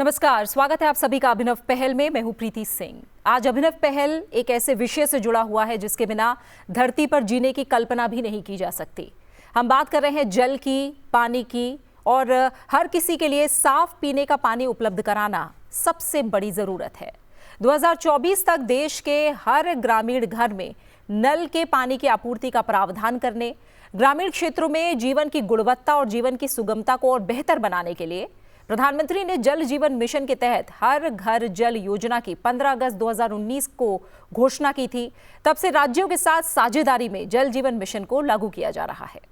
नमस्कार, स्वागत है आप सभी का अभिनव पहल में। मैं हूं प्रीति सिंह। आज अभिनव पहल एक ऐसे विषय से जुड़ा हुआ है जिसके बिना धरती पर जीने की कल्पना भी नहीं की जा सकती। हम बात कर रहे हैं जल की, पानी की, और हर किसी के लिए साफ पीने का पानी उपलब्ध कराना सबसे बड़ी जरूरत है। 2024 तक देश के हर ग्रामीण घर में नल के पानी की आपूर्ति का प्रावधान करने, ग्रामीण क्षेत्रों में जीवन की गुणवत्ता और जीवन की सुगमता को और बेहतर बनाने के लिए प्रधानमंत्री ने जल जीवन मिशन के तहत हर घर जल योजना की 15 अगस्त 2019 को घोषणा की थी। तब से राज्यों के साथ साझेदारी में जल जीवन मिशन को लागू किया जा रहा है।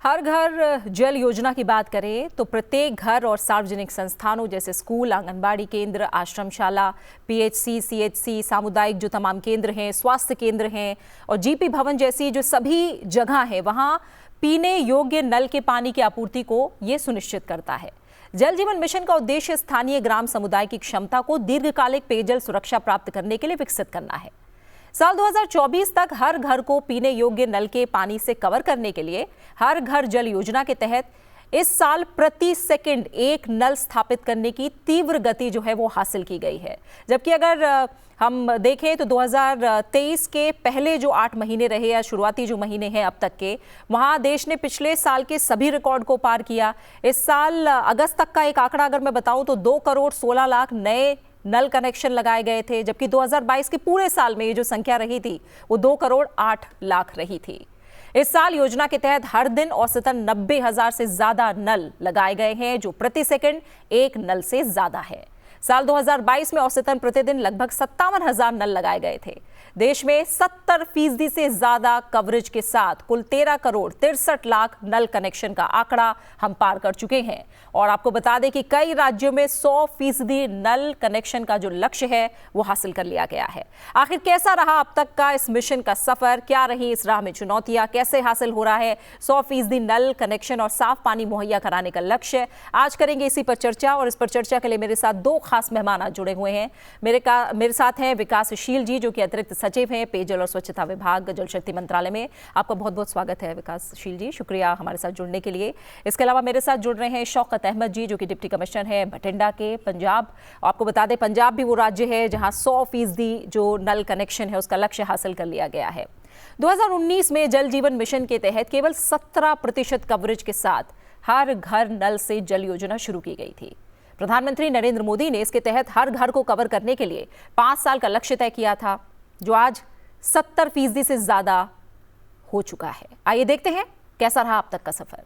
हर घर जल योजना की बात करें तो प्रत्येक घर और सार्वजनिक संस्थानों जैसे स्कूल, आंगनबाड़ी केंद्र, आश्रमशाला, पीएचसी, सीएचसी, सामुदायिक जो तमाम केंद्र हैं, स्वास्थ्य केंद्र हैं और जीपी भवन जैसी जो सभी जगह है, वहां पीने योग्य नल के पानी की आपूर्ति को ये सुनिश्चित करता है। जल जीवन मिशन का उद्देश्य स्थानीय ग्राम समुदाय की क्षमता को दीर्घकालिक पेयजल सुरक्षा प्राप्त करने के लिए विकसित करना है। साल 2024 तक हर घर को पीने योग्य नल के पानी से कवर करने के लिए हर घर जल योजना के तहत इस साल प्रति सेकंड एक नल स्थापित करने की तीव्र गति जो है वो हासिल की गई है। जबकि अगर हम देखें तो 2023 के पहले जो 8 महीने रहे या शुरुआती जो महीने हैं अब तक के, वहां देश ने पिछले साल के सभी रिकॉर्ड को पार किया। इस साल अगस्त तक का एक आंकड़ा अगर मैं बताऊं तो 2 करोड़ 16 लाख नए नल कनेक्शन लगाए गए थे, जबकि 2022 के पूरे साल में ये जो संख्या रही थी वो 2 करोड़ 8 लाख रही थी। इस साल योजना के तहत हर दिन औसतन 90,000 से ज्यादा नल लगाए गए हैं, जो प्रति सेकंड एक नल से ज्यादा है। साल 2022 में औसतन प्रतिदिन लगभग 57,000 नल लगाए गए थे। देश में 70% से ज्यादा कवरेज के साथ कुल 13 करोड़ 63 लाख नल कनेक्शन का आंकड़ा हम पार कर चुके हैं। और आपको बता दें कि कई राज्यों में 100% नल कनेक्शन का जो लक्ष्य है वो हासिल कर लिया गया है। आखिर कैसा रहा अब तक का इस मिशन का सफर, क्या रही इस राह में चुनौतियां, कैसे हासिल हो रहा है 100% नल कनेक्शन और साफ पानी मुहैया कराने का लक्ष्य, आज करेंगे इसी पर चर्चा। और इस पर चर्चा के लिए मेरे साथ 2 खास मेहमान आज जुड़े हुए हैं। मेरे साथ हैं विकासशील जी, जो कि अतिरिक्त सचिव हैं पेयजल और स्वच्छता विभाग, जल शक्ति मंत्रालय में। आपका बहुत बहुत स्वागत है विकासशील जी, शुक्रिया हमारे साथ जुड़ने के लिए। इसके अलावा मेरे साथ जुड़ रहे हैं शौकत अहमद जी, जो कि डिप्टी कमिश्नर हैं बठिंडा के, पंजाब। आपको बता दें पंजाब भी वो राज्य है जहां 100% जो नल कनेक्शन है उसका लक्ष्य हासिल कर लिया गया है। 2019 में जल जीवन मिशन के तहत केवल 17% कवरेज के साथ हर घर नल से जल योजना शुरू की गई थी। प्रधानमंत्री नरेंद्र मोदी ने इसके तहत हर घर को कवर करने के लिए 5 साल का लक्ष्य तय किया था, जो आज 70% से ज्यादा हो चुका है। आइए देखते हैं कैसा रहा अब तक का सफर।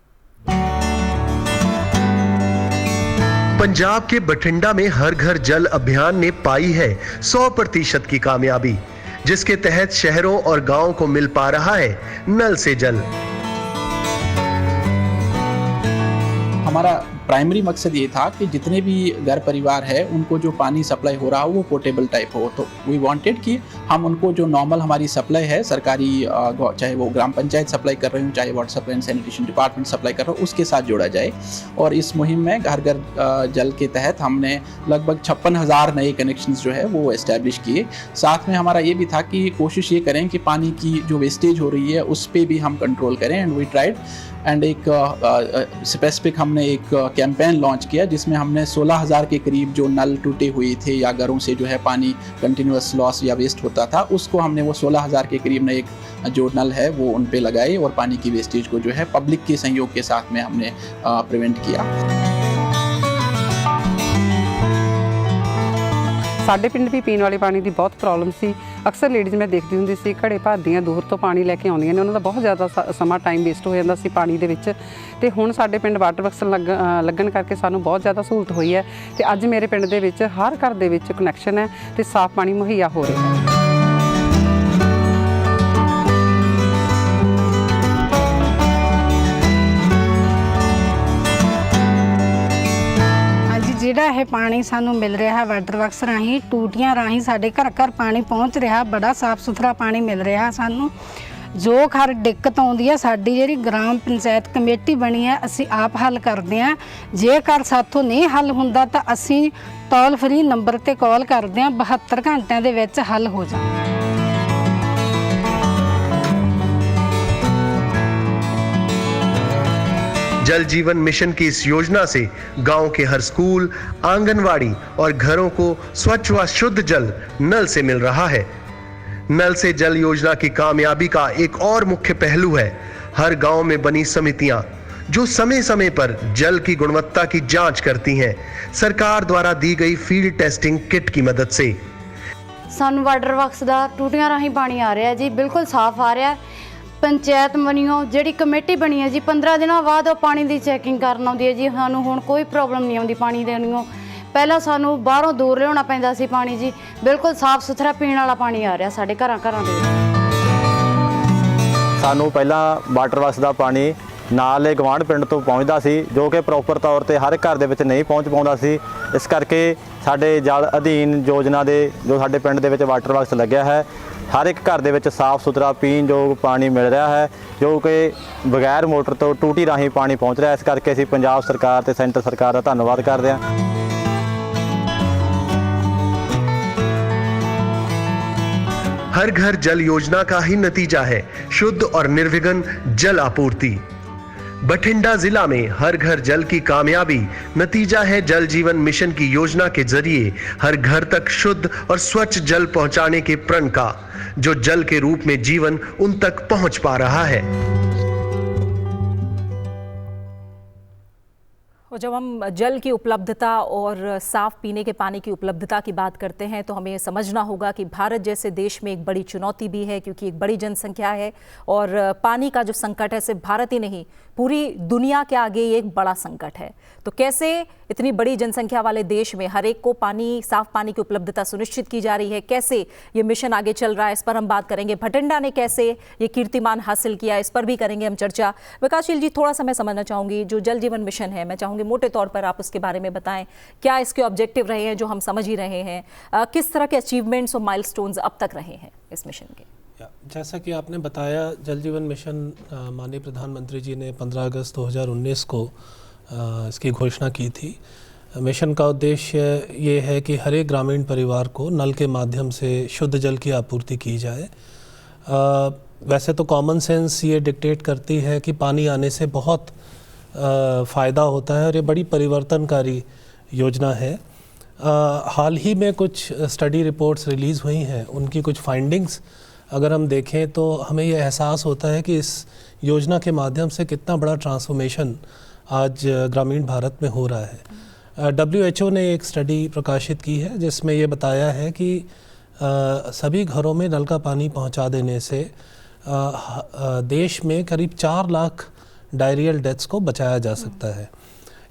पंजाब के बठिंडा में हर घर जल अभियान ने पाई है 100% की कामयाबी, जिसके तहत शहरों और गांवों को मिल पा रहा है नल से जल। हमारा प्राइमरी मकसद ये था कि जितने भी घर परिवार है उनको जो पानी सप्लाई हो रहा हो वो पोर्टेबल टाइप हो। तो वी वांटेड कि हम उनको जो नॉर्मल हमारी सप्लाई है सरकारी, चाहे वो ग्राम पंचायत सप्लाई कर रही हो, चाहे water supply and sanitation department supply कर रहा हो, उसके साथ जोड़ा जाए। और इस मुहिम में घर घर जल के तहत हमने लगभग 56,000 नए कनेक्शंस जो है वो एस्टैब्लिश किए। साथ में हमारा ये भी था कि कोशिश ये करें कि पानी की जो वेस्टेज हो रही है उस पर भी हम कंट्रोल करें। एंड वी ट्राइड एंड एक स्पेसिफिक हमने एक कैंपेन लॉन्च किया जिसमें हमने 16,000 के करीब जो नल टूटे हुए थे या घरों से जो है पानी कंटिन्यूअस लॉस या वेस्ट होता था, उसको हमने वो 16,000 के करीब नए जो नल है वो उन पे लगाए और पानी की वेस्टेज को जो है पब्लिक के सहयोग के साथ में हमने प्रिवेंट किया। ਸਾਡੇ ਪਿੰਡ ਵੀ ਪੀਣ ਵਾਲੇ ਪਾਣੀ ਦੀ ਬਹੁਤ ਪ੍ਰੋਬਲਮ ਸੀ। ਅਕਸਰ ਲੇਡੀਜ਼ ਮੈਂ ਦੇਖਦੀ ਹੁੰਦੀ ਸੀ ਘੜੇ ਭਰਦੀਆਂ ਦੂਰ ਤੋਂ ਪਾਣੀ ਲੈ ਕੇ ਆਉਂਦੀਆਂ ਨੇ, ਉਹਨਾਂ ਦਾ ਬਹੁਤ ਜ਼ਿਆਦਾ ਸਮਾਂ ਟਾਈਮ ਵੇਸਟ ਹੋ ਜਾਂਦਾ ਸੀ ਪਾਣੀ ਦੇ ਵਿੱਚ। ਤੇ ਹੁਣ ਸਾਡੇ ਪਿੰਡ ਵਾਟਰ ਵਰਕਸ ਲੱਗਣ ਕਰਕੇ ਸਾਨੂੰ ਬਹੁਤ ਜ਼ਿਆਦਾ ਸਹੂਲਤ ਹੋਈ ਹੈ ਤੇ ਅੱਜ ਮੇਰੇ ਪਿੰਡ ਦੇ ਵਿੱਚ ਹਰ ਘਰ ਦੇ ਵਿੱਚ ਕਨੈਕਸ਼ਨ ਹੈ ਤੇ ਸਾਫ਼ ਪਾਣੀ ਮੁਹੱਈਆ ਹੋ ਰਿਹਾ ਹੈ। ਜਿਹੜਾ ਇਹ ਪਾਣੀ ਸਾਨੂੰ ਮਿਲ ਰਿਹਾ ਹੈ ਵਾਟਰ ਵਰਕਸ ਰਾਹੀਂ, ਟੂਟੀਆਂ ਰਾਹੀਂ ਸਾਡੇ ਘਰ ਘਰ ਪਾਣੀ ਪਹੁੰਚ ਰਿਹਾ, ਬੜਾ ਸਾਫ਼ ਸੁਥਰਾ ਪਾਣੀ ਮਿਲ ਰਿਹਾ ਸਾਨੂੰ। ਜੋ ਘਰ ਦਿੱਕਤ ਆਉਂਦੀ ਹੈ ਸਾਡੀ ਜਿਹੜੀ ਗ੍ਰਾਮ ਪੰਚਾਇਤ ਕਮੇਟੀ ਬਣੀ ਹੈ ਅਸੀਂ ਆਪ ਹੱਲ ਕਰਦੇ ਹਾਂ। ਜੇਕਰ ਸਾਥੋਂ ਨਹੀਂ ਹੱਲ ਹੁੰਦਾ ਤਾਂ ਅਸੀਂ ਟੋਲ ਫਰੀ ਨੰਬਰ ਤੇ ਕਾਲ ਕਰਦੇ ਹਾਂ, 72 ਘੰਟਿਆਂ ਦੇ ਵਿੱਚ ਹੱਲ ਹੋ ਜਾਂਦਾ। जल जीवन मिशन की इस योजना से गांव के हर स्कूल, आंगनवाड़ी और घरों को स्वच्छ व शुद्ध जल नल से मिल रहा है। नल से जल योजना की कामयाबी का एक और मुख्य पहलू है हर गांव में बनी समितियां जो समय समय पर जल की गुणवत्ता की जांच करती हैं, सरकार द्वारा दी गई फील्ड टेस्टिंग किट की मदद से। ਸਾਨੂੰ ਵਾਟਰ ਵਰਕਸ ਦਾ ਟੂਟੀਆਂ ਰਾਹੀਂ ਪਾਣੀ ਆ ਰਿਹਾ ਜੀ, ਬਿਲਕੁਲ ਸਾਫ਼ ਆ ਰਿਹਾ। ਪੰਚਾਇਤ ਬਣੀਓ ਜਿਹੜੀ ਕਮੇਟੀ ਬਣੀ ਹੈ ਜੀ 15 ਦਿਨਾਂ ਬਾਅਦ ਉਹ ਪਾਣੀ ਦੀ ਚੈਕਿੰਗ ਕਰਨ ਆਉਂਦੀ ਹੈ ਜੀ। ਸਾਨੂੰ ਹੁਣ ਕੋਈ ਪ੍ਰੋਬਲਮ ਨਹੀਂ ਆਉਂਦੀ ਪਾਣੀ ਦੇਣੀਓ। ਪਹਿਲਾਂ ਸਾਨੂੰ ਬਾਹਰੋਂ ਦੂਰ ਲਿਆਉਣਾ ਪੈਂਦਾ ਸੀ ਪਾਣੀ ਜੀ, ਬਿਲਕੁਲ ਸਾਫ਼ ਸੁਥਰਾ ਪੀਣ ਵਾਲਾ ਪਾਣੀ ਆ ਰਿਹਾ ਸਾਡੇ ਘਰਾਂ ਘਰਾਂ ਦੇ ਵਿੱਚ। ਸਾਨੂੰ ਪਹਿਲਾਂ ਵਾਟਰ ਵਰਕਸ ਦਾ ਪਾਣੀ ਨਾਲੇ ਗਵਾਂਢ ਪਿੰਡ ਤੋਂ ਪਹੁੰਚਦਾ ਸੀ, ਜੋ ਕਿ ਪ੍ਰੋਪਰ ਤੌਰ ਤੇ ਹਰ ਘਰ ਦੇ ਵਿੱਚ ਨਹੀਂ ਪਹੁੰਚ ਪਾਉਂਦਾ ਸੀ। ਇਸ ਕਰਕੇ ਸਾਡੇ ਜਲ ਅਧੀਨ ਯੋਜਨਾ ਦੇ ਜੋ ਸਾਡੇ ਪਿੰਡ ਦੇ ਵਿੱਚ ਵਾਟਰ ਵਰਕਸ ਲੱਗਿਆ ਹੈ, ਹਰ ਇੱਕ ਘਰ ਦੇ ਵਿੱਚ ਸਾਫ਼ ਸੁਥਰਾ ਪੀਣ ਯੋਗ ਪਾਣੀ ਮਿਲ ਰਿਹਾ ਹੈ, ਜੋ ਕਿ ਬਗੈਰ ਮੋਟਰ ਤੋਂ ਟੂਟੀ ਰਾਹੀਂ ਪਾਣੀ ਪਹੁੰਚ ਰਿਹਾ। ਇਸ ਕਰਕੇ ਅਸੀਂ ਪੰਜਾਬ ਸਰਕਾਰ ਤੇ ਸੈਂਟਰ ਸਰਕਾਰ ਦਾ ਧੰਨਵਾਦ ਕਰਦੇ ਹਾਂ। हर घर जल योजना का ही नतीजा है शुद्ध और निर्विघ्न जल आपूर्ति। बठिंडा जिला में हर घर जल की कामयाबी नतीजा है जल जीवन मिशन की योजना के जरिए हर घर तक शुद्ध और स्वच्छ जल पहुंचाने के प्रण का, जो जल के रूप में जीवन उन तक पहुंच पा रहा है। और जब हम जल की उपलब्धता और साफ पीने के पानी की उपलब्धता की बात करते हैं तो हमें समझना होगा कि भारत जैसे देश में एक बड़ी चुनौती भी है, क्योंकि एक बड़ी जनसंख्या है और पानी का जो संकट है सिर्फ भारत ही नहीं पूरी दुनिया के आगे ये एक बड़ा संकट है। तो कैसे इतनी बड़ी जनसंख्या वाले देश में हर एक को पानी, साफ पानी की उपलब्धता सुनिश्चित की जा रही है, कैसे ये मिशन आगे चल रहा है, इस पर हम बात करेंगे। भटिंडा ने कैसे ये कीर्तिमान हासिल किया, इस पर भी करेंगे हम चर्चा। विकासशील जी, थोड़ा सा मैं समझना चाहूँगी, जो जल जीवन मिशन है, मैं चाहूँगी मोटे तौर पर आप उसके बारे में बताएं। क्या इसके ऑब्जेक्टिव रहे हैं जो हम समझ ही रहे हैं, किस तरह के अचीवमेंट्स और माइलस्टोन्स अब तक रहे हैं इस मिशन के? जैसा कि आपने बताया, जल जीवन मिशन माननीय प्रधानमंत्री जी ने 15 अगस्त 2019 को इसकी घोषणा की थी। मिशन का उद्देश्य ये है कि हर एक ग्रामीण परिवार को नल के माध्यम से शुद्ध जल की आपूर्ति की जाए। वैसे तो कॉमन सेंस ये डिक्टेट करती है कि पानी आने से बहुत फ़ायदा होता है और ये बड़ी परिवर्तनकारी योजना है। हाल ही में कुछ स्टडी रिपोर्ट्स रिलीज़ हुई हैं, उनकी कुछ फाइंडिंग्स अगर हम देखें तो हमें ये एहसास होता है कि इस योजना के माध्यम से कितना बड़ा ट्रांसफॉर्मेशन आज ग्रामीण भारत में हो रहा है। WHO ने एक स्टडी प्रकाशित की है जिसमें ये बताया है कि सभी घरों में नल का पानी पहुंचा देने से देश में करीब 4 लाख डायरियल डेथ्स को बचाया जा सकता है।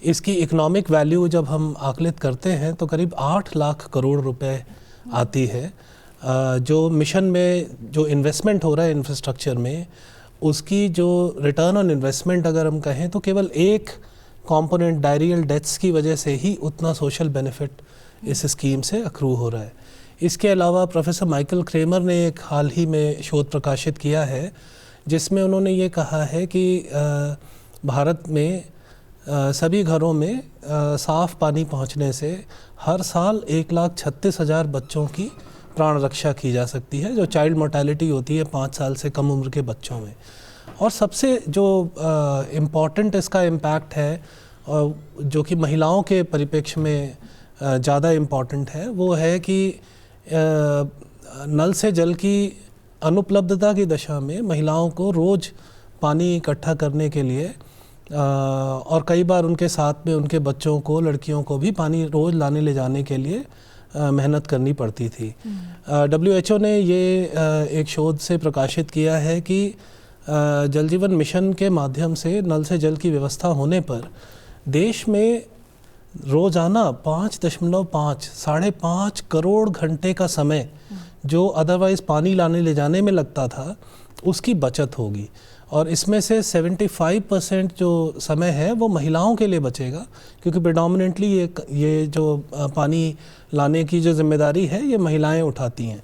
इसकी इकोनॉमिक वैल्यू जब हम आकलित करते हैं तो करीब 8 लाख करोड़ रुपए आती है। जो मिशन में जो इन्वेस्टमेंट हो रहा है इंफ्रास्ट्रक्चर में, उसकी जो रिटर्न ऑन इन्वेस्टमेंट अगर हम कहें तो केवल एक कंपोनेंट डायरियल डेथ्स की वजह से ही उतना सोशल बेनिफिट इस स्कीम से अक्रू हो रहा है। इसके अलावा प्रोफेसर माइकल क्रेमर ने एक हाल ही में शोध प्रकाशित किया है जिसमें उन्होंने ये कहा है कि भारत में सभी घरों में साफ़ पानी पहुंचने से हर साल 1,36,000 बच्चों की प्राण रक्षा की जा सकती है, जो चाइल्ड मोर्टेलिटी होती है 5 साल से कम उम्र के बच्चों में। और सबसे जो इम्पॉर्टेंट इसका इम्पैक्ट है, जो कि महिलाओं के परिप्रेक्ष्य में ज़्यादा इम्पॉर्टेंट है, वो है कि नल से जल की अनुपलब्धता की दशा में महिलाओं को रोज़ पानी इकट्ठा करने के लिए और कई बार उनके साथ में उनके बच्चों को, लड़कियों को भी पानी रोज़ लाने ले जाने के लिए मेहनत करनी पड़ती थी। WHO ने ये एक शोध से प्रकाशित किया है कि जल जीवन मिशन के माध्यम से नल से जल की व्यवस्था होने पर देश में रोज़ाना 5.5 करोड़ घंटे का समय जो अदरवाइज़ पानी लाने ले जाने में लगता था, उसकी बचत होगी। और इसमें से 75% जो समय है वो महिलाओं के लिए बचेगा, क्योंकि प्रेडोमिनेंटली ये जो पानी लाने की जो जिम्मेदारी है ये महिलाएं उठाती हैं।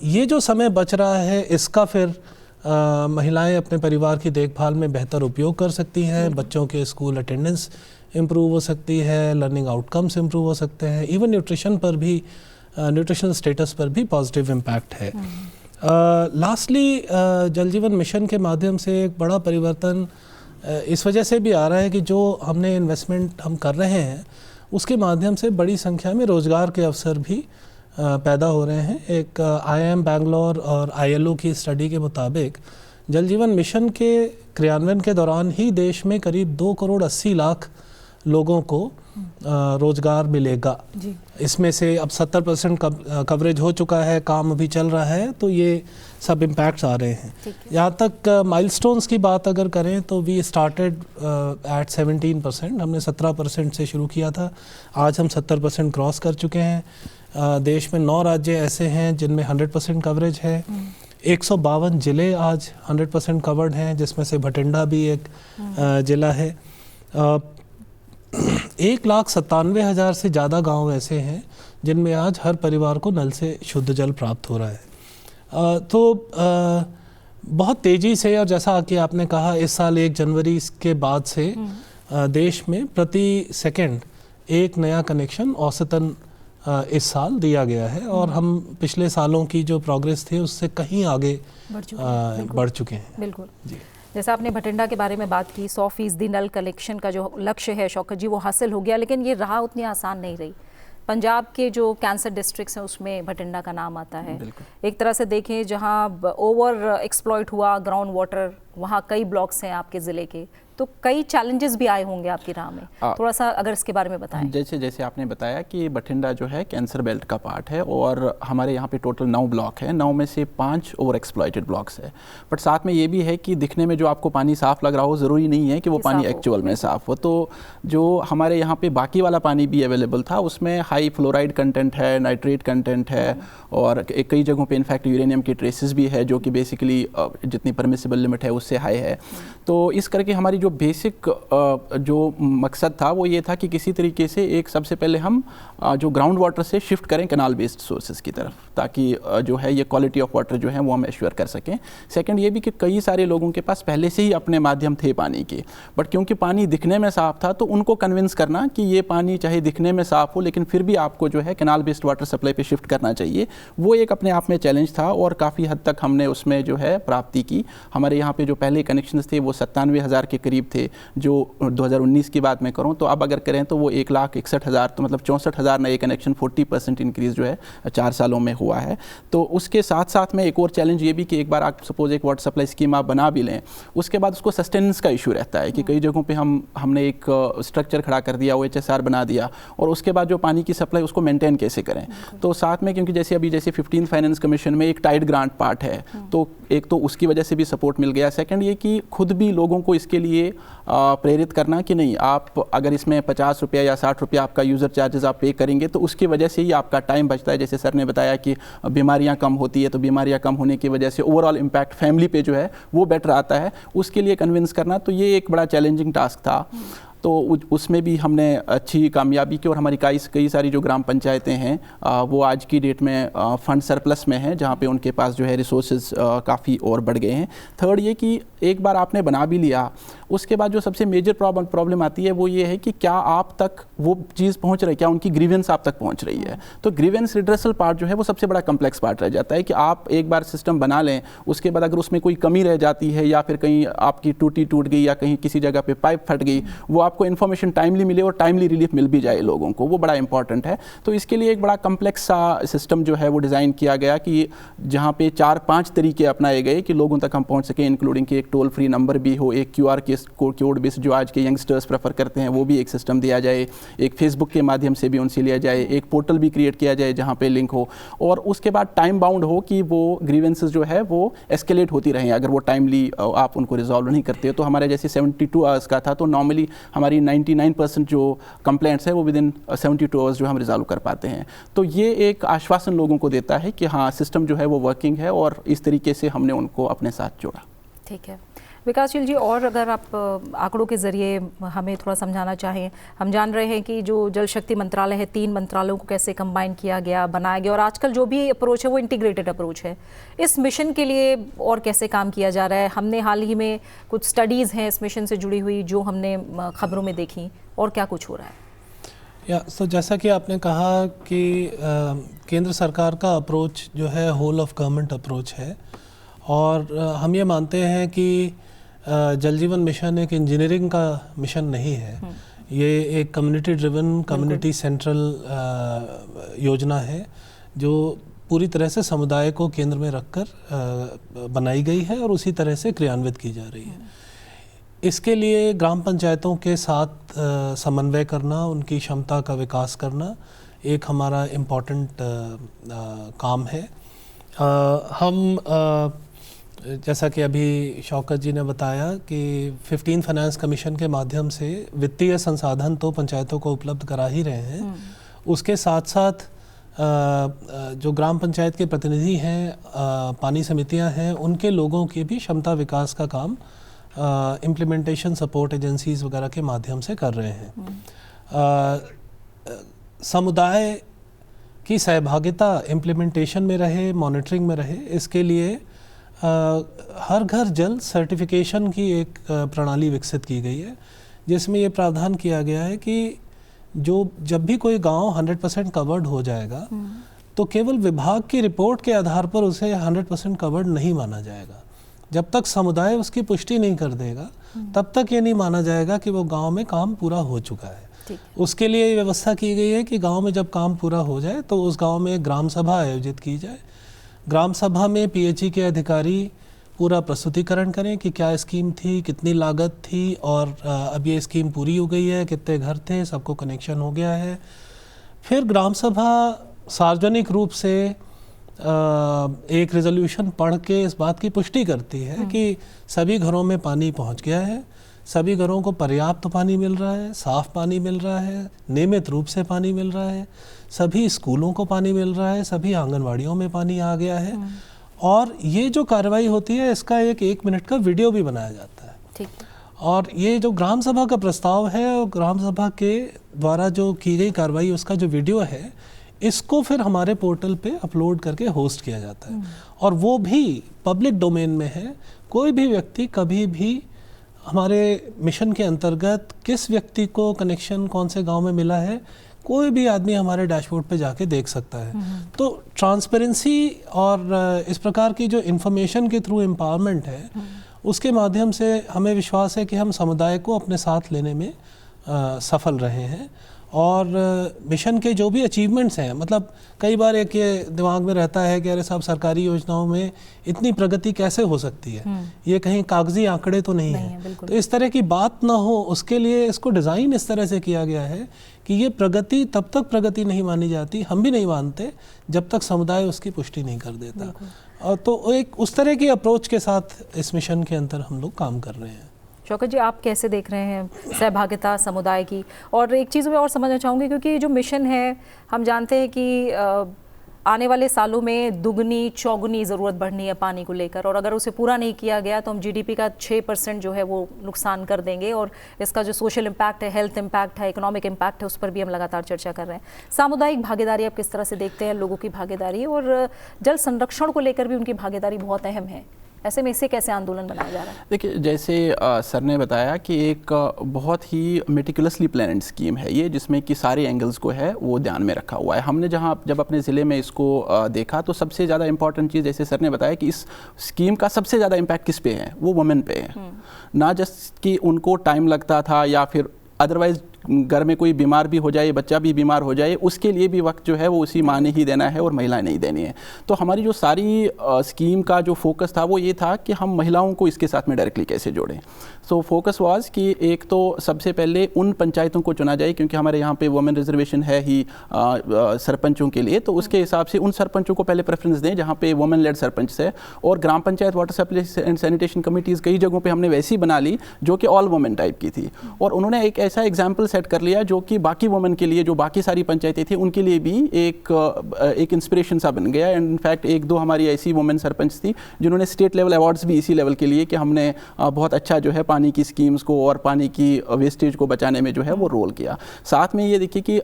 ये जो समय बच रहा है इसका फिर महिलाएं अपने परिवार की देखभाल में बेहतर उपयोग कर सकती हैं, बच्चों के स्कूल अटेंडेंस इम्प्रूव हो सकती है, लर्निंग आउटकम्स इम्प्रूव हो सकते हैं, इवन न्यूट्रिशन पर भी, न्यूट्रिशनल स्टेटस पर भी पॉजिटिव इम्पैक्ट है। लास्टली जल जीवन मिशन के माध्यम से एक बड़ा परिवर्तन इस वजह से भी आ रहा है कि जो हमने इन्वेस्टमेंट हम कर रहे हैं उसके माध्यम से बड़ी संख्या में रोज़गार के अवसर भी पैदा हो रहे हैं। एक IIM बैंगलोर और ILO की स्टडी के मुताबिक जल जीवन मिशन के क्रियान्वयन के दौरान ही देश में करीब 2 करोड़ 80 लाख लोगों को रोज़गार मिलेगा जी। इसमें से अब 70% कवरेज हो चुका है, काम अभी चल रहा है, तो ये सब इम्पैक्ट्स आ रहे हैं। यहाँ तक माइलस्टोन्स की बात अगर करें तो वी स्टार्टेड एट 17%, हमने 17% से शुरू किया था, आज हम 70% क्रॉस कर चुके हैं। देश में 9 राज्य ऐसे हैं जिनमें 100% कवरेज है। 152 ज़िले आज 100% कवर्ड हैं, जिसमें से भटिंडा भी एक ज़िला है। 1,97,000 से ज़्यादा गांव ऐसे हैं जिनमें आज हर परिवार को नल से शुद्ध जल प्राप्त हो रहा है। बहुत तेज़ी से, और जैसा कि आपने कहा, इस साल 1 जनवरी के बाद से देश में प्रति सेकंड एक नया कनेक्शन औसतन इस साल दिया गया है, और हम पिछले सालों की जो प्रोग्रेस थी उससे कहीं आगे बढ़ चुके हैं। बिल्कुल जी। जैसा आपने भटिंडा के बारे में बात की, 100% नल कलेक्शन का जो लक्ष्य है शौकत जी वो हासिल हो गया, लेकिन ये राह उतनी आसान नहीं रही। पंजाब के जो कैंसर डिस्ट्रिक्ट्स हैं उसमें भटिंडा का नाम आता है। एक तरह से देखें जहाँ ओवर एक्सप्लॉइट हुआ ग्राउंड वाटर, वहाँ कई ब्लॉक्स हैं आपके ज़िले के, तो कई चैलेंजेस भी आए होंगे आपकी राह में, थोड़ा सा अगर इसके बारे में बताएं। जैसे आपने बताया कि भटिंडा जो है कैंसर बेल्ट का पार्ट है, और हमारे यहाँ पे टोटल 9 ब्लॉक है, 9 में से 5 ओवर एक्सप्लॉइटेड ब्लॉक्स है। बट साथ में ये भी है कि दिखने में जो आपको पानी साफ़ लग रहा हो, ज़रूरी नहीं है कि वो पानी एक्चुअल में साफ़ हो। तो जो हमारे यहाँ पे बाकी वाला पानी भी अवेलेबल था उसमें हाई फ्लोराइड कंटेंट है, नाइट्रेट कंटेंट है, और कई जगहों पे इनफैक्ट यूरेनियम की ट्रेसेस भी है, जो कि बेसिकली जितनी परमिसिबल लिमिट है उससे हाई है। तो इस करके हमारी जो बेसिक जो मकसद था वो ये था कि किसी तरीके से एक सबसे पहले हम जो ग्राउंड वाटर से शिफ्ट करें कैनाल बेस्ड सोर्सेज की तरफ, ताकि जो है ये क्वालिटी ऑफ वाटर जो है वो हम एश्योर कर सकें। सेकंड ये भी कि कई सारे लोगों के पास पहले से ही अपने माध्यम थे पानी के, बट क्योंकि पानी दिखने में साफ़ था तो उनको कन्विंस करना कि ये पानी चाहे दिखने में साफ़ हो लेकिन फिर भी आपको जो है कैनाल बेस्ड वाटर सप्लाई पे शिफ्ट करना चाहिए, वो एक अपने आप में चैलेंज था, और काफ़ी हद तक हमने उसमें जो है प्राप्ति की। हमारे यहाँ पे जो पहले कनेक्शंस थे वो 97,000 के करीब थे, जो 2019 की बात मैं करूं तो अब अगर करें तो वो 1,61,000, तो मतलब 64,000 नए कनेक्शन, 40% इंक्रीज़ जो है 4 सालों में हुआ है। तो उसके साथ साथ में एक और चैलेंज ये भी कि एक बार आप सपोज एक वाटर सप्लाई स्कीम आप बना भी लें, उसके बाद उसको सस्टेनेंस का इशू रहता है कि कई जगहों पे हमने एक स्ट्रक्चर खड़ा कर दिया, OHSR बना दिया, और उसके बाद जो पानी की सप्लाई उसको मेंटेन कैसे करें। तो साथ में क्योंकि जैसे 15th फाइनेंस कमीशन में एक टाइड ग्रांट पार्ट है, तो एक तो उसकी वजह से भी सपोर्ट मिल गया। सेकंड ये कि खुद भी लोगों को इसके लिए प्रेरित करना कि नहीं, आप अगर इसमें 50 रुपया या 60 रुपया आपका यूज़र चार्जेस आप पे करेंगे तो उसकी वजह से ही आपका टाइम बचता है। जैसे सर ने बताया कि बीमारियां कम होती है, तो बीमारियां कम होने की वजह से ओवरऑल इम्पैक्ट फैमिली पे जो है वो बेटर आता है, उसके लिए कन्विंस करना, तो ये एक बड़ा चैलेंजिंग टास्क था। तो उसमें भी हमने अच्छी कामयाबी की, और हमारी कई सारी जो ग्राम पंचायतें हैं वो आज की डेट में फंड सरप्लस में हैं, जहाँ पे उनके पास जो है रिसोर्सेज काफ़ी और बढ़ गए हैं। थर्ड ये कि एक बार आपने बना भी लिया, उसके बाद जो सबसे मेजर प्रॉब्लम आती है वो ये है कि क्या आप तक वो चीज़ पहुँच रही है, क्या उनकी ग्रीवेंस आप तक पहुँच रही है। तो ग्रीवेंस रिड्रेसल पार्ट जो है वो सबसे बड़ा कम्प्लेक्स पार्ट रह जाता है कि आप एक बार सिस्टम बना लें, उसके बाद अगर उसमें कोई कमी रह जाती है या फिर कहीं आपकी टूटी टूट गई या कहीं किसी जगह पे पाइप फट गई, वो आपको इन्फॉर्मेशन टाइमली मिले और टाइमली रिलीफ मिल भी जाए लोगों को, वो बड़ा इंपॉर्टेंट है। तो इसके लिए एक बड़ा कम्प्लेक्स सा सिस्टम जो है वो डिज़ाइन किया गया कि जहाँ पे 4-5 तरीके अपनाए गए कि लोगों तक हम पहुँच सकें, इंक्लूडिंग कि एक टोल फ्री नंबर भी हो, एक QR कोड बेस जो आज के यंगस्टर्स प्रेफर करते हैं वो भी एक सिस्टम दिया जाए, एक फेसबुक के माध्यम से भी उनसे लिया जाए, एक पोर्टल भी क्रिएट किया जाए जहाँ पे लिंक हो, और उसके बाद टाइम बाउंड हो कि वो ग्रीवेंसेस जो है वो एस्केलेट होती रहें। अगर वो टाइमली आप उनको रिजॉल्व नहीं करते हो, तो हमारे जैसे 72 आवर्स का था, तो नॉर्मली हमारी 99% जो कंप्लेंट्स है वो विद इन 72 आवर्स जो हम रिजॉल्व कर पाते हैं। तो ये एक आश्वासन लोगों को देता है कि हाँ, सिस्टम जो है वो वर्किंग है, और इस तरीके से हमने उनको अपने साथ जोड़ा। ठीक है। विकासशील जी, और अगर आप आंकड़ों के ज़रिए हमें थोड़ा समझाना चाहें। हम जान रहे हैं कि जो जल शक्ति मंत्रालय है, 3 मंत्रालयों को कैसे कंबाइन किया गया, बनाया गया, और आजकल जो भी अप्रोच है वो इंटीग्रेटेड अप्रोच है। इस मिशन के लिए और कैसे काम किया जा रहा है? हमने हाल ही में कुछ स्टडीज़ हैं इस मिशन से जुड़ी हुई जो हमने खबरों में देखी, और क्या कुछ हो रहा है? तो जैसा कि आपने कहा कि केंद्र सरकार का अप्रोच जो है होल ऑफ गवर्नमेंट अप्रोच है, और हम ये मानते हैं कि जल जीवन मिशन एक इंजीनियरिंग का मिशन नहीं है। ये एक कम्युनिटी ड्रिवन, कम्युनिटी सेंट्रल योजना है जो पूरी तरह से समुदाय को केंद्र में रखकर बनाई गई है और उसी तरह से क्रियान्वित की जा रही है। इसके लिए ग्राम पंचायतों के साथ समन्वय करना, उनकी क्षमता का विकास करना एक हमारा इम्पॉर्टेंट काम है। हम जैसा कि अभी शौकत जी ने बताया कि 15 फाइनेंस कमीशन के माध्यम से वित्तीय संसाधन तो पंचायतों को उपलब्ध करा ही रहे हैं, उसके साथ साथ जो ग्राम पंचायत के प्रतिनिधि हैं, पानी समितियां हैं, उनके लोगों के भी क्षमता विकास का काम इम्प्लीमेंटेशन सपोर्ट एजेंसीज वगैरह के माध्यम से कर रहे हैं। समुदाय की सहभागिता इम्प्लीमेंटेशन में रहे, मॉनिटरिंग में रहे, इसके लिए हर घर जल सर्टिफिकेशन की एक प्रणाली विकसित की गई है, जिसमें ये प्रावधान किया गया है कि जब भी कोई गांव 100% कवर्ड हो जाएगा तो केवल विभाग की रिपोर्ट के आधार पर उसे 100% कवर्ड नहीं माना जाएगा। जब तक समुदाय उसकी पुष्टि नहीं कर देगा तब तक ये नहीं माना जाएगा कि वो गांव में काम पूरा हो चुका है। उसके लिए व्यवस्था की गई है कि गांव में जब काम पूरा हो जाए तो उस गांव में ग्राम सभा आयोजित की जाए। ग्राम सभा में पीएचई के अधिकारी पूरा प्रस्तुतिकरण करें कि क्या स्कीम थी, कितनी लागत थी, और अब ये स्कीम पूरी हो गई है, कितने घर थे, सबको कनेक्शन हो गया है। फिर ग्राम सभा सार्वजनिक रूप से एक रेजोल्यूशन पढ़ के इस बात की पुष्टि करती है कि सभी घरों में पानी पहुंच गया है, सभी घरों को पर्याप्त पानी मिल रहा है, साफ पानी मिल रहा है, नियमित रूप से पानी मिल रहा है, सभी स्कूलों को पानी मिल रहा है, सभी आंगनवाड़ियों में पानी आ गया है। और ये जो कार्रवाई होती है इसका एक मिनट का वीडियो भी बनाया जाता है। ठीक। और ये जो ग्राम सभा का प्रस्ताव है और ग्राम सभा के द्वारा जो की गई कार्रवाई उसका जो वीडियो है, इसको फिर हमारे पोर्टल पे अपलोड करके होस्ट किया जाता है, और वो भी पब्लिक डोमेन में है। कोई भी व्यक्ति कभी भी हमारे मिशन के अंतर्गत किस व्यक्ति को कनेक्शन कौन से गांव में मिला है, कोई भी आदमी हमारे डैशबोर्ड पे जाके देख सकता है। तो ट्रांसपेरेंसी और इस प्रकार की जो इन्फॉर्मेशन के थ्रू एम्पावरमेंट है, उसके माध्यम से हमें विश्वास है कि हम समुदाय को अपने साथ लेने में सफल रहे हैं। और मिशन के जो भी अचीवमेंट्स हैं, मतलब कई बार एक ये दिमाग में रहता है कि अरे साहब सरकारी योजनाओं में इतनी प्रगति कैसे हो सकती है, ये कहीं कागजी आंकड़े तो नहीं है। तो इस तरह की बात ना हो, उसके लिए इसको डिज़ाइन इस तरह से किया गया है कि ये प्रगति तब तक प्रगति नहीं मानी जाती, हम भी नहीं मानते, जब तक समुदाय उसकी पुष्टि नहीं कर देता। और तो एक उस तरह की अप्रोच के साथ इस मिशन के अंदर हम लोग काम कर रहे हैं। शौकत जी, आप कैसे देख रहे हैं सहभागिता समुदाय की? और एक चीज़ मैं और समझना चाहूँगी, क्योंकि जो मिशन है हम जानते हैं कि आने वाले सालों में दुगनी चौगुनी ज़रूरत बढ़नी है पानी को लेकर, और अगर उसे पूरा नहीं किया गया तो हम जीडीपी का 6% जो है वो नुकसान कर देंगे, और इसका जो सोशल इम्पैक्ट है, हेल्थ इम्पैक्ट है, इकोनॉमिक इम्पैक्ट है, उस पर भी हम लगातार चर्चा कर रहे हैं। सामुदायिक भागीदारी आप किस तरह से देखते हैं, लोगों की भागीदारी, और जल संरक्षण को लेकर भी उनकी भागीदारी बहुत अहम है, ऐसे में इसे कैसे आंदोलन बनाया जा रहा है? देखिए, जैसे सर ने बताया कि एक बहुत ही मेटिकुलसली प्लान्ड स्कीम है ये, जिसमें कि सारे एंगल्स को है वो ध्यान में रखा हुआ है। हमने जब अपने ज़िले में इसको देखा तो सबसे ज़्यादा इंपॉर्टेंट चीज़, जैसे सर ने बताया कि इस स्कीम का सबसे ज़्यादा इम्पैक्ट किस पे है, वो वुमेन पे है। ना जस्ट कि उनको टाइम लगता था या फिर अदरवाइज घर में कोई बीमार भी हो जाए, बच्चा भी बीमार हो जाए, उसके लिए भी वक्त जो है वो उसी माँ ने ही देना है और महिलाएं नहीं देनी है। तो हमारी जो सारी स्कीम का जो फोकस था वो ये था कि हम महिलाओं को इसके साथ में डायरेक्टली कैसे जोड़ें। सो फोकस वाज कि एक तो सबसे पहले उन पंचायतों को चुना जाए, क्योंकि हमारे यहाँ पे वुमेन रिजर्वेशन है ही सरपंचों के लिए, तो उसके हिसाब से उन सरपंचों को पहले प्रेफरेंस दें जहाँ पे वुमेन लेड सरपंच है। और gram panchayat water supply and sanitation committees कई जगहों पर हमने वैसी बना ली जो कि ऑल वुमेन टाइप की थी। और उन्होंने एक ऐसा एग्जाम्पल सेट कर लिया जो कि बाकी वुमेन के लिए, जो बाकी सारी पंचायतें थी उनके लिए भी एक इंस्पिरेशन सा बन गया। एंड इनफैक्ट एक दो हमारी ऐसी वुमेन सरपंच थी जिन्होंने स्टेट लेवल अवार्ड्स भी इसी लेवल के लिए कि हमने बहुत अच्छा जो है पानी की स्कीम्स को और पानी की वेस्टेज को बचाने में जो है वो रोल किया। साथ में ये देखिए कि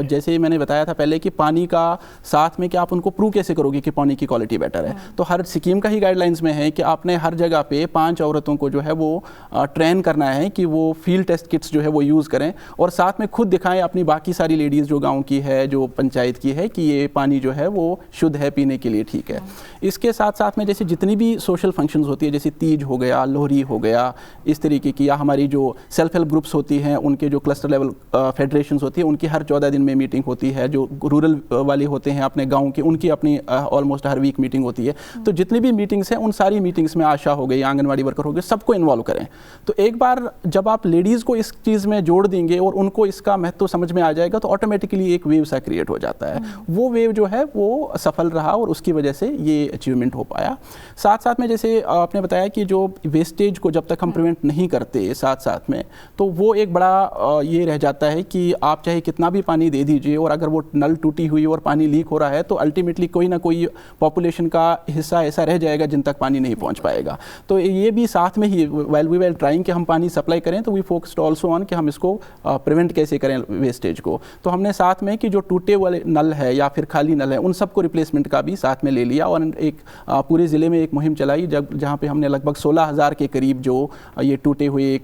जैसे मैंने बताया था पहले कि पानी का साथ में कि आप उनको प्रूव कैसे करोगे कि पानी की क्वालिटी बेटर है, तो हर स्कीम का ही गाइडलाइंस में है कि आपने हर जगह पे 5 औरतों को जो है वो ट्रेन करना है कि वो फील्ड टेस्ट किट्स जो है वो यूज़ करें और साथ में खुद दिखाएं अपनी बाकी सारी लेडीज़ जो गाँव की है, जो पंचायत की है, कि ये पानी जो है वो शुद्ध है, पीने के लिए ठीक है। इसके साथ साथ में जैसे जितनी भी सोशल फंक्शंस होती है, जैसे तीज हो गया, लोहरी हो गया, इस तरीके की, या हमारी जो सेल्फ हेल्प ग्रुप्स होती हैं उनके जो क्लस्टर लेवल फेडरेशंस होती है उनकी हर 14 दिन में मीटिंग होती है, जो रूरल वाले होते हैं अपने गांव के उनकी अपनी ऑलमोस्ट हर वीक मीटिंग होती है। तो जितनी भी मीटिंग्स हैं उन सारी मीटिंग्स में आशा हो गई, आंगनवाड़ी वर्कर हो गए, सबको इन्वॉल्व करें। तो एक बार जब आप लेडीज़ को इस चीज़ में जोड़ देंगे और उनको इसका महत्व समझ में आ जाएगा तो ऑटोमेटिकली एक वेव सा क्रिएट हो जाता है। वो वेव जो है वो सफल रहा और उसकी वजह से ये अचीवमेंट हो पाया। साथ साथ में जैसे आपने बताया कि जो वेस्टेज को जब तक हम प्रिवेंट नहीं करते साथ साथ में, तो वो एक बड़ा ये रह जाता है कि आप चाहे कितना भी पानी दे दीजिए और अगर वो नल टूटी हुई और पानी लीक हो रहा है तो अल्टीमेटली कोई ना कोई पॉपुलेशन का हिस्सा ऐसा रह जाएगा जिन तक पानी नहीं पहुंच पाएगा। तो ये भी साथ में ही व्हाइल वी वर ट्राइंग कि हम पानी सप्लाई करें तो वी फोकस्ड ऑल्सो ऑन कि हम इसको प्रिवेंट कैसे करें वेस्टेज को। तो हमने साथ में कि जो टूटे वाले नल है या फिर खाली नल है उन सबको रिप्लेसमेंट का भी साथ में ले लिया और एक पूरे ज़िले में एक मुहिम चलाई जहाँ पे हमने लगभग 16,000 के करीब जो ये टूटे हुए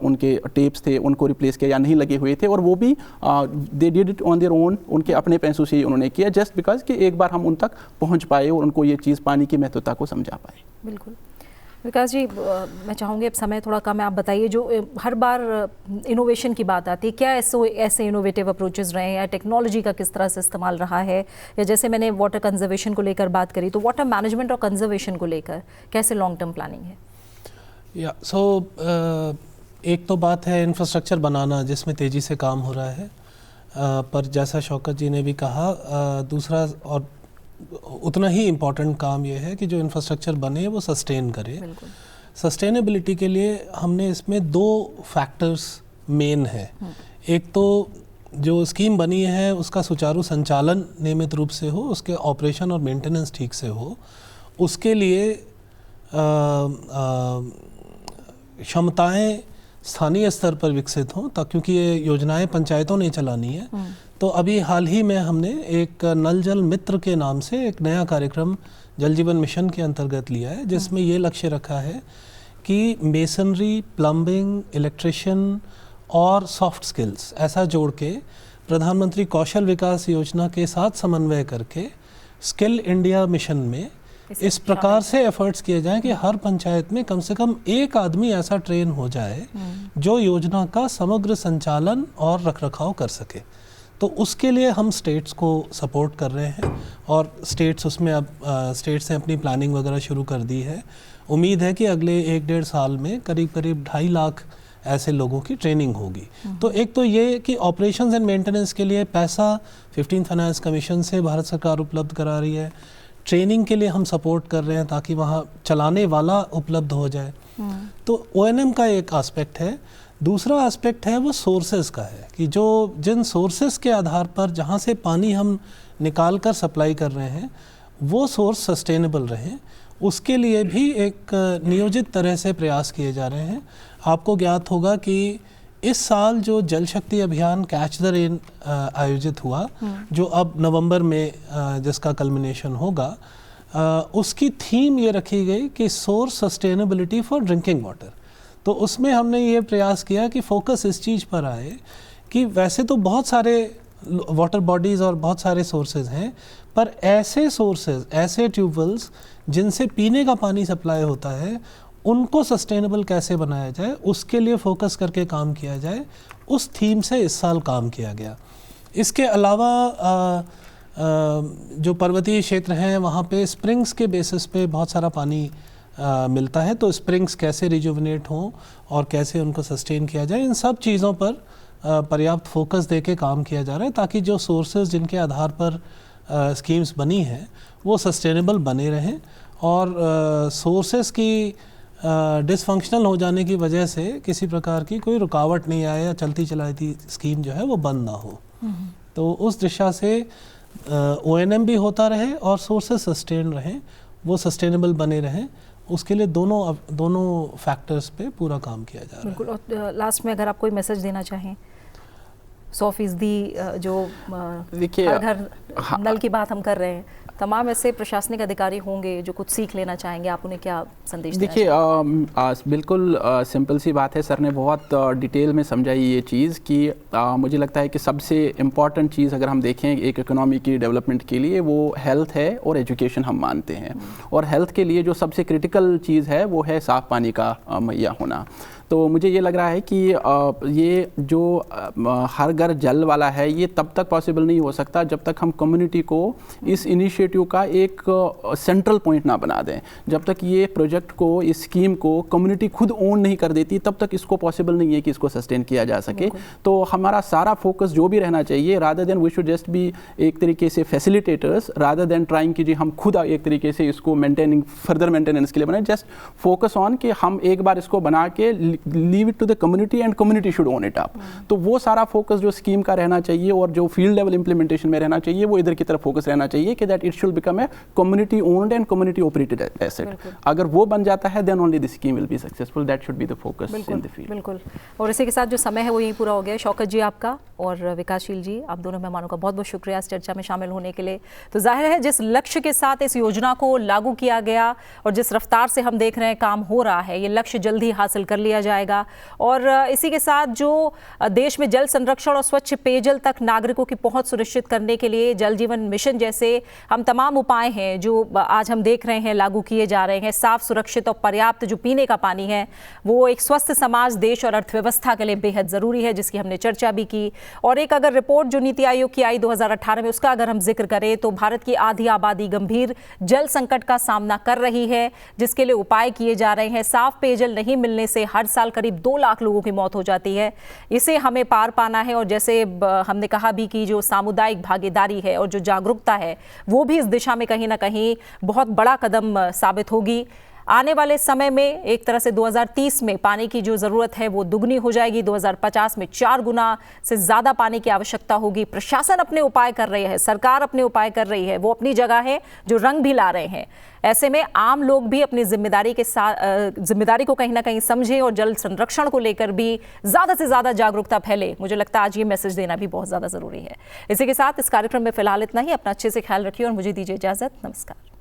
उनके टेप्स थे उनको रिप्लेस किया या नहीं लगे हुए थे, और वो भी they did it on their own, उनके अपने पैसों से ही उन्होंने किया, जस्ट बिकॉज कि एक बार हम उन तक पहुँच पाए और उनको ये चीज़ पानी की महत्वता को समझा पाए। बिल्कुल विकास जी, मैं चाहूँगी अब समय थोड़ा कम है, आप बताइए जो हर बार इनोवेशन की बात आती है, क्या ऐसे इनोवेटिव अप्रोचेस रहे हैं या टेक्नोलॉजी का किस तरह से इस्तेमाल रहा है, या जैसे मैंने वाटर कंजर्वेशन को लेकर बात करी तो वाटर मैनेजमेंट और कंजर्वेशन को लेकर कैसे लॉन्ग टर्म प्लानिंग है? या एक तो बात है इंफ्रास्ट्रक्चर बनाना जिसमें तेज़ी से काम हो रहा है, पर जैसा शौकत जी ने भी कहा, दूसरा और उतना ही इम्पॉर्टेंट काम ये है कि जो इंफ्रास्ट्रक्चर बने वो सस्टेन करे। सस्टेनेबिलिटी के लिए हमने इसमें 2 फैक्टर्स मेन है। एक तो जो स्कीम बनी है उसका सुचारू संचालन नियमित रूप से हो, उसके ऑपरेशन और मेंटेनेंस ठीक से हो, उसके लिए क्षमताएं स्थानीय स्तर पर विकसित हों, क्योंकि ये योजनाएं पंचायतों ने चलानी है। तो अभी हाल ही में हमने एक नल जल मित्र के नाम से एक नया कार्यक्रम जल जीवन मिशन के अंतर्गत लिया है, जिसमें ये लक्ष्य रखा है कि मेसनरी, प्लम्बिंग, इलेक्ट्रिशियन और सॉफ्ट स्किल्स ऐसा जोड़ के प्रधानमंत्री कौशल विकास योजना के साथ समन्वय करके स्किल इंडिया मिशन में इस प्रकार से एफर्ट्स किए जाएं कि हर पंचायत में कम से कम एक आदमी ऐसा ट्रेन हो जाए जो योजना का समग्र संचालन और रखरखाव कर सके। तो उसके लिए हम स्टेट्स को सपोर्ट कर रहे हैं और स्टेट्स उसमें अब स्टेट्स ने अपनी प्लानिंग वगैरह शुरू कर दी है। उम्मीद है कि अगले 1-1.5 साल में करीब 2.5 लाख ऐसे लोगों की ट्रेनिंग होगी। तो एक तो ये कि ऑपरेशंस एंड मेंटेनेंस के लिए पैसा 15th फाइनेंस कमीशन से भारत सरकार उपलब्ध करा रही है, ट्रेनिंग के लिए हम सपोर्ट कर रहे हैं ताकि वहाँ चलाने वाला उपलब्ध हो जाए। तो ONM का एक एस्पेक्ट है। दूसरा एस्पेक्ट है वो सोर्सेज का है कि जो जिन सोर्सेज के आधार पर जहाँ से पानी हम निकाल कर सप्लाई कर रहे हैं वो सोर्स सस्टेनेबल रहें, उसके लिए भी एक नियोजित तरह से प्रयास किए जा रहे हैं। आपको ज्ञात होगा कि इस साल जो जल शक्ति अभियान कैच द रेन आयोजित हुआ, जो अब नवंबर में जिसका कल्मिनेशन होगा, उसकी थीम ये रखी गई कि source sustainability for drinking water. तो उसमें हमने ये प्रयास किया कि फोकस इस चीज़ पर आए कि वैसे तो बहुत सारे वाटर बॉडीज़ और बहुत सारे सोर्सेज हैं, पर ऐसे सोर्सेज, ऐसे ट्यूबवेल्स जिनसे पीने का पानी सप्लाई होता है, उनको सस्टेनेबल कैसे बनाया जाए, उसके लिए फोकस करके काम किया जाए। उस थीम से इस साल काम किया गया। इसके अलावा जो पर्वतीय क्षेत्र हैं वहाँ पे स्प्रिंग्स के बेसिस पे बहुत सारा पानी मिलता है, तो स्प्रिंग्स कैसे रिजुविनेट हों और कैसे उनको सस्टेन किया जाए, इन सब चीज़ों पर पर्याप्त फोकस दे के काम किया जा रहा है ताकि जो सोर्सेज जिनके आधार पर स्कीम्स बनी हैं वो सस्टेनेबल बने रहें और सोर्सेज की डिसफंक्शनल हो जाने की वजह से किसी प्रकार की कोई रुकावट नहीं आए या चलती चलाती स्कीम जो है वो बंद ना हो। तो उस दिशा से ONM भी होता रहे और सोर्सेज सस्टेन रहें, वो सस्टेनेबल बने रहें, उसके लिए दोनों फैक्टर्स पे पूरा काम किया जा रहा है। बिल्कुल। और लास्ट में अगर आप कोई मैसेज देना चाहें, 100% जो देखिए, हर घर नल की बात हम कर रहे हैं, तमाम ऐसे प्रशासनिक अधिकारी होंगे जो कुछ सीख लेना चाहेंगे, आप उन्हें क्या संदेश देना देखिए, बिल्कुल सिंपल सी बात है, सर ने बहुत डिटेल में समझाई ये चीज़ कि मुझे लगता है कि सबसे इम्पॉर्टेंट चीज़ अगर हम देखें एक इकोनॉमी की डेवलपमेंट के लिए वो हेल्थ है और एजुकेशन हम मानते हैं। और हेल्थ के लिए जो सबसे क्रिटिकल चीज़ है वो है साफ़ पानी का मुहैया होना। तो मुझे ये लग रहा है कि ये जो हर घर जल वाला है ये तब तक पॉसिबल नहीं हो सकता जब तक हम कम्युनिटी को इस इनिशिएटिव का एक सेंट्रल पॉइंट ना बना दें। जब तक ये प्रोजेक्ट को, इस स्कीम को कम्युनिटी खुद ओन नहीं कर देती तब तक इसको पॉसिबल नहीं है कि इसको सस्टेन किया जा सके। तो हमारा सारा फोकस जो भी रहना चाहिए, rather than we should just be एक तरीके से फैसिलिटेटर्स, रादर देन ट्राइंग कि जी हम खुद एक तरीके से इसको फर्दर मेंटेनेंस के लिए बनाए। जस्ट फोकस ऑन कि हम एक बार इसको बना के leave it to the community and community should own it up. तो वो सारा फोकस जो स्कीम का रहना चाहिए और जो फील्ड लेवल इंप्लीमेंटेशन में रहना चाहिए वो इधर की तरफ फोकस रहना चाहिए कि that it should become a community owned and community operated asset. अगर वो बन जाता है then only the scheme will be successful. That should be the focus in the field. बिल्कुल। और इसी के साथ जो समय है वो यही पूरा हो गया। शौकत जी आपका और विकासशील जी, आप दोनों मेहमानों का बहुत बहुत शुक्रिया इस चर्चा में शामिल होने के लिए। तो जाहिर है जिस लक्ष्य के साथ इस योजना को लागू किया गया और जिस रफ्तार से हम देख रहे हैं काम हो रहा है, ये लक्ष्य जल्द ही हासिल कर लिया जाएगा। और इसी के साथ जो देश में जल संरक्षण और स्वच्छ पेयजल तक नागरिकों की पहुंच सुनिश्चित करने के लिए जल जीवन मिशन जैसे हम तमाम उपाय हैं जो आज हम देख रहे हैं लागू किए जा रहे हैं। साफ, सुरक्षित और पर्याप्त जो पीने का पानी है वो एक स्वस्थ समाज, देश और अर्थव्यवस्था के लिए बेहद ज़रूरी है, जिसकी हमने चर्चा भी की। और एक अगर रिपोर्ट जो नीति आयोग की आई 2018 में, उसका अगर हम जिक्र करें तो भारत की आधी आबादी गंभीर जल संकट का सामना कर रही है, जिसके लिए उपाय किए जा रहे हैं। साफ पेयजल नहीं मिलने से हर साल करीब 2 लाख लोगों की मौत हो जाती है। इसे हमें पार पाना है और जैसे हमने कहा भी कि जो सामुदायिक भागीदारी है और जो जागरूकता है वो भी इस दिशा में कहीं ना कहीं बहुत बड़ा कदम साबित होगी। आने वाले समय में एक तरह से 2030 में पानी की जो ज़रूरत है वो दुगनी हो जाएगी। 2050 में 4 गुना से ज़्यादा पानी की आवश्यकता होगी। प्रशासन अपने उपाय कर रही है, सरकार अपने उपाय कर रही है, वो अपनी जगह है जो रंग भी ला रहे हैं। ऐसे में आम लोग भी अपनी जिम्मेदारी को कहीं ना कहीं समझें और जल संरक्षण को लेकर भी ज़्यादा से ज़्यादा जागरूकता फैले। मुझे लगता है आज ये मैसेज देना भी बहुत ज़्यादा ज़रूरी है। इसी के साथ इस कार्यक्रम में फिलहाल इतना ही। अपना अच्छे से ख्याल रखिए और मुझे दीजिए इजाज़त। नमस्कार।